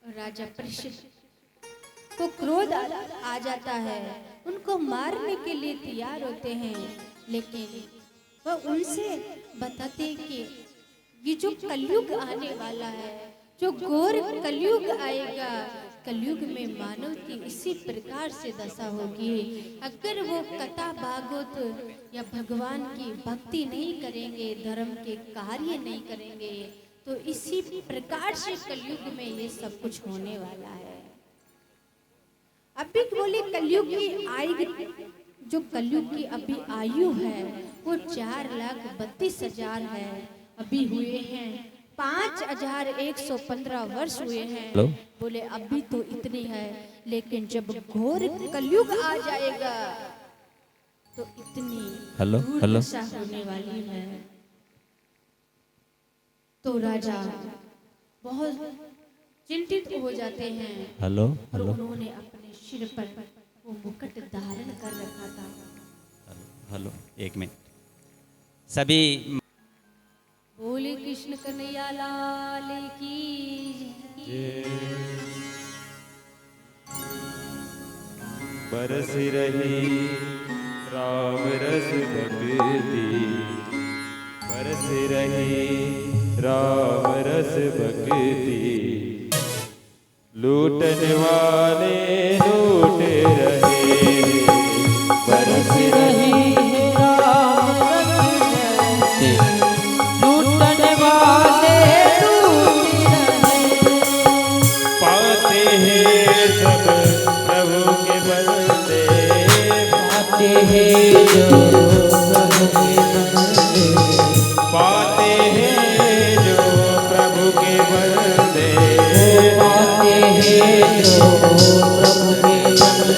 राजा परीक्षित को क्रोध आ जाता है, उनको मारने के लिए तैयार होते हैं, लेकिन वह उनसे बताते कि ये जो कलयुग आने वाला है, जो घोर कलयुग आएगा, कलयुग में मानव की इसी प्रकार से दशा होगी। अगर वो कथा भागवत या भगवान की भक्ति नहीं करेंगे, धर्म के कार्य नहीं करेंगे, तो इसी प्रकार से कलयुग में ये सब कुछ होने वाला है। अभी बोले कलयुग की आयु, जो कलयुग की अभी आयु है वो 4,32,000 है। अभी हुए हैं 5,115 वर्ष हुए हैं। बोले अभी तो इतनी है, लेकिन जब घोर कलयुग आ जाएगा तो इतनी दशा होने वाली है। तो राजा बहुत चिंतित हो जाते हैं। और उन्होंने अपने सिर पर वो मुकुट धारण कर रखा था। एक मिनट सभी। बोले कृष्ण कन्हैया लाल की जय। बरस रही राम रस भक्ति, बरस रही राम रस भक्ति, लूटन वाले लूट रहे, बरस रही है राम रस लूटन वाले लूट रहे। पाते हैं सब प्रभु के बंदे, पाते हैं जो प्रभु के बंदे, पाते हैं जो प्रभु के बंदे, पाते हैं जो प्रभु के बंदे।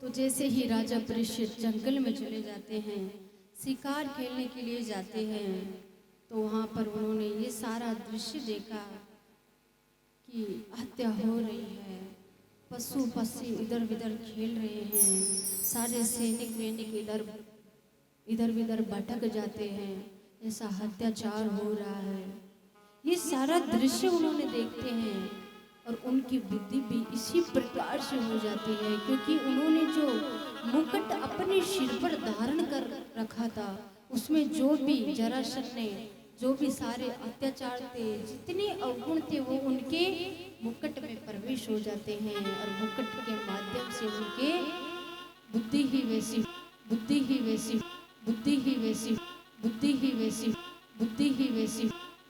तो जैसे ही राजा परीक्षित जंगल में चले जाते हैं, शिकार खेलने के लिए जाते हैं, तो वहाँ पर उन्होंने ये सारा दृश्य देखा कि हत्या हो रही है, पशु पक्षी इधर उधर खेल रहे हैं, सारे सैनिक वैनिक इधर उधर भटक जाते हैं, ऐसा अत्याचार हो रहा है। ये सारा दृश्य उन्होंने देखते हैं और उनकी बुद्धि भी इसी प्रकार से हो जाती है, क्योंकि उन्होंने जो मुकुट अपने सिर पर धारण कर रखा था, उसमें जो भी जरासंध ने जो भी सारे अत्याचार थे, जितने अवगुण थे, वो उनके मुकुट में प्रवेश हो जाते हैं और मुकुट के माध्यम से उनके बुद्धि ही वैसी बुद्धि ही वैसी बुद्धि ही वैसी बुद्धि ही वैसी बुद्धि ही वैसी